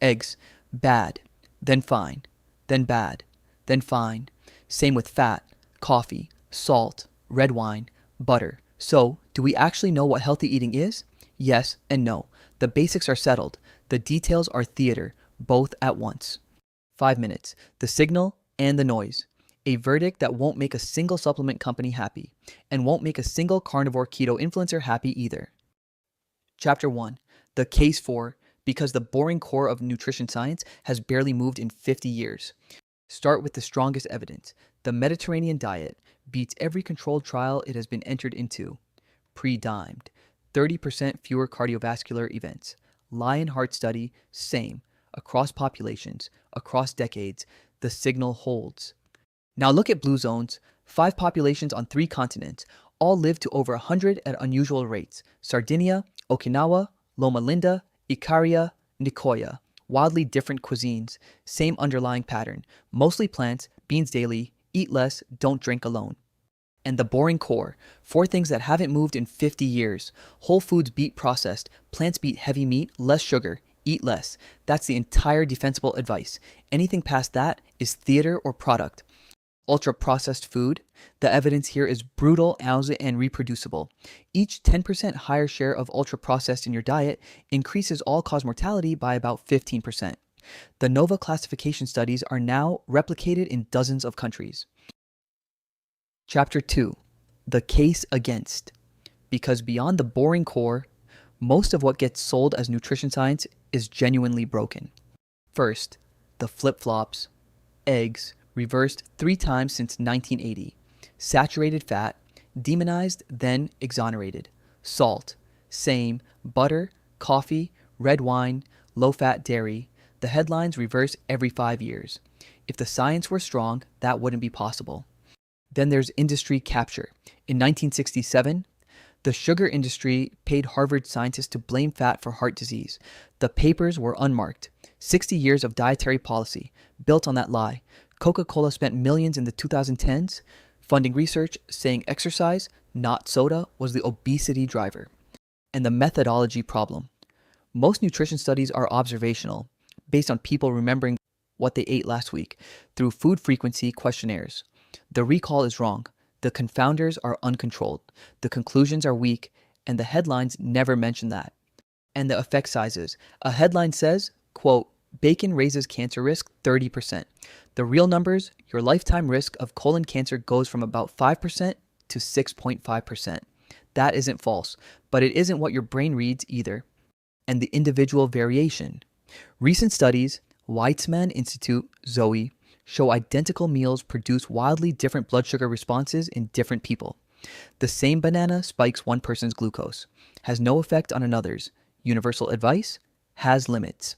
Eggs, bad, then fine, then bad, then fine. Same with fat, coffee, salt, red wine, butter. So, do we actually know what healthy eating is? Yes and no. The basics are settled. The details are theater, both at once. 5 minutes. The signal and the noise. A verdict that won't make a single supplement company happy, and won't make a single carnivore keto influencer happy either. Chapter 1. The case for because the boring core of nutrition science has barely moved in 50 years. Start with the strongest evidence. The Mediterranean diet beats every controlled trial it has been entered into. Pre-dimed. 30% fewer cardiovascular events. Lion heart study, same. Across populations, across decades, the signal holds. Now look at blue zones. 5 populations on 3 continents. All live to over 100 at unusual rates. Sardinia, Okinawa, Loma Linda, Ikaria, Nicoya. Wildly different cuisines. Same underlying pattern. Mostly plants, beans daily, eat less, don't drink alone. And the boring core. 4 things that haven't moved in 50 years. Whole foods beat processed. Plants beat heavy meat, less sugar. Eat less. That's the entire defensible advice. Anything past that is theater or product. Ultra-processed food. The evidence here is brutal and reproducible. Each 10% higher share of ultra-processed in your diet increases all-cause mortality by about 15%. The NOVA classification studies are now replicated in dozens of countries. Chapter 2. The case against. Because beyond the boring core, most of what gets sold as nutrition science is genuinely broken. First, the flip-flops. Eggs, reversed 3 times since 1980. Saturated fat, demonized, then exonerated. Salt, same. Butter, coffee, red wine, low-fat dairy. The headlines reverse every 5 years. If the science were strong, that wouldn't be possible. Then there's industry capture. In 1967, the sugar industry paid Harvard scientists to blame fat for heart disease. The papers were unmarked. 60 years of dietary policy, built on that lie. Coca-Cola spent millions in the 2010s funding research saying exercise, not soda, was the obesity driver. And the methodology problem. Most nutrition studies are observational, based on people remembering what they ate last week through food frequency questionnaires. The recall is wrong. The confounders are uncontrolled. The conclusions are weak, and the headlines never mention that. And the effect sizes. A headline says, quote, bacon raises cancer risk 30%. The real numbers, your lifetime risk of colon cancer goes from about 5% to 6.5%. That isn't false, but it isn't what your brain reads either. And the individual variation. Recent studies, Weitzman Institute, Zoe, show identical meals produce wildly different blood sugar responses in different people. The same banana spikes one person's glucose, has no effect on another's. Universal advice has limits.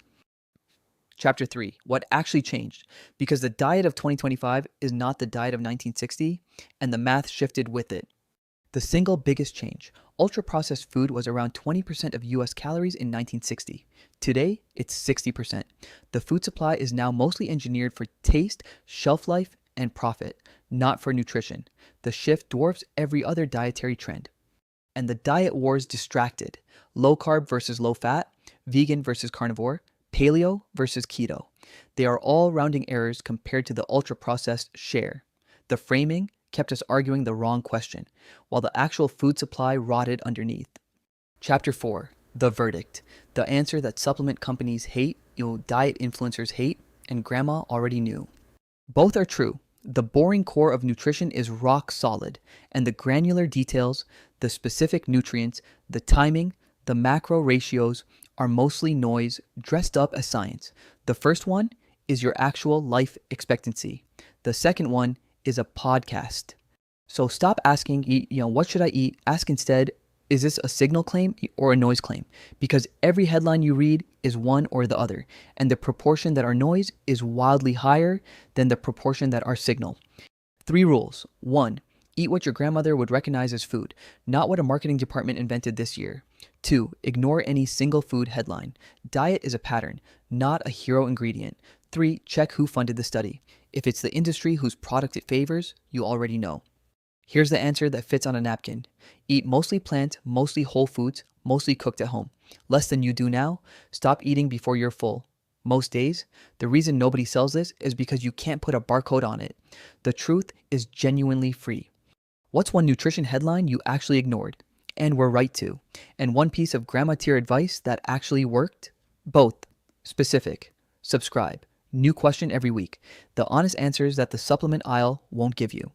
Chapter 3. What actually changed? Because the diet of 2025 is not the diet of 1960, and the math shifted with it. The single biggest change. Ultra-processed food was around 20% of US calories in 1960. Today, it's 60%. The food supply is now mostly engineered for taste, shelf life, and profit, not for nutrition. The shift dwarfs every other dietary trend. And the diet wars distracted. Low carb versus low fat, vegan versus carnivore, paleo versus keto. They are all rounding errors compared to the ultra-processed share. The framing kept us arguing the wrong question, while the actual food supply rotted underneath. Chapter 4. The verdict. The answer that supplement companies hate, diet influencers hate, and grandma already knew. Both are true. The boring core of nutrition is rock solid, and the granular details, the specific nutrients, the timing, the macro ratios are mostly noise dressed up as science. The first one is your actual life expectancy. The second one is a podcast. So stop asking, what should I eat? Ask instead, is this a signal claim or a noise claim? Because every headline you read is one or the other, and the proportion that are noise is wildly higher than the proportion that are signal. 3 rules. 1. Eat what your grandmother would recognize as food, not what a marketing department invented this year. 2. Ignore any single food headline. Diet is a pattern, not a hero ingredient. 3. Check who funded the study. If it's the industry whose product it favors, you already know. Here's the answer that fits on a napkin. Eat mostly plant, mostly whole foods, mostly cooked at home. Less than you do now. Stop eating before you're full. Most days, the reason nobody sells this is because you can't put a barcode on it. The truth is genuinely free. What's one nutrition headline you actually ignored and were right to? And one piece of grandma tier advice that actually worked? Both. Specific. Subscribe. New question every week. The honest answers that the supplement aisle won't give you.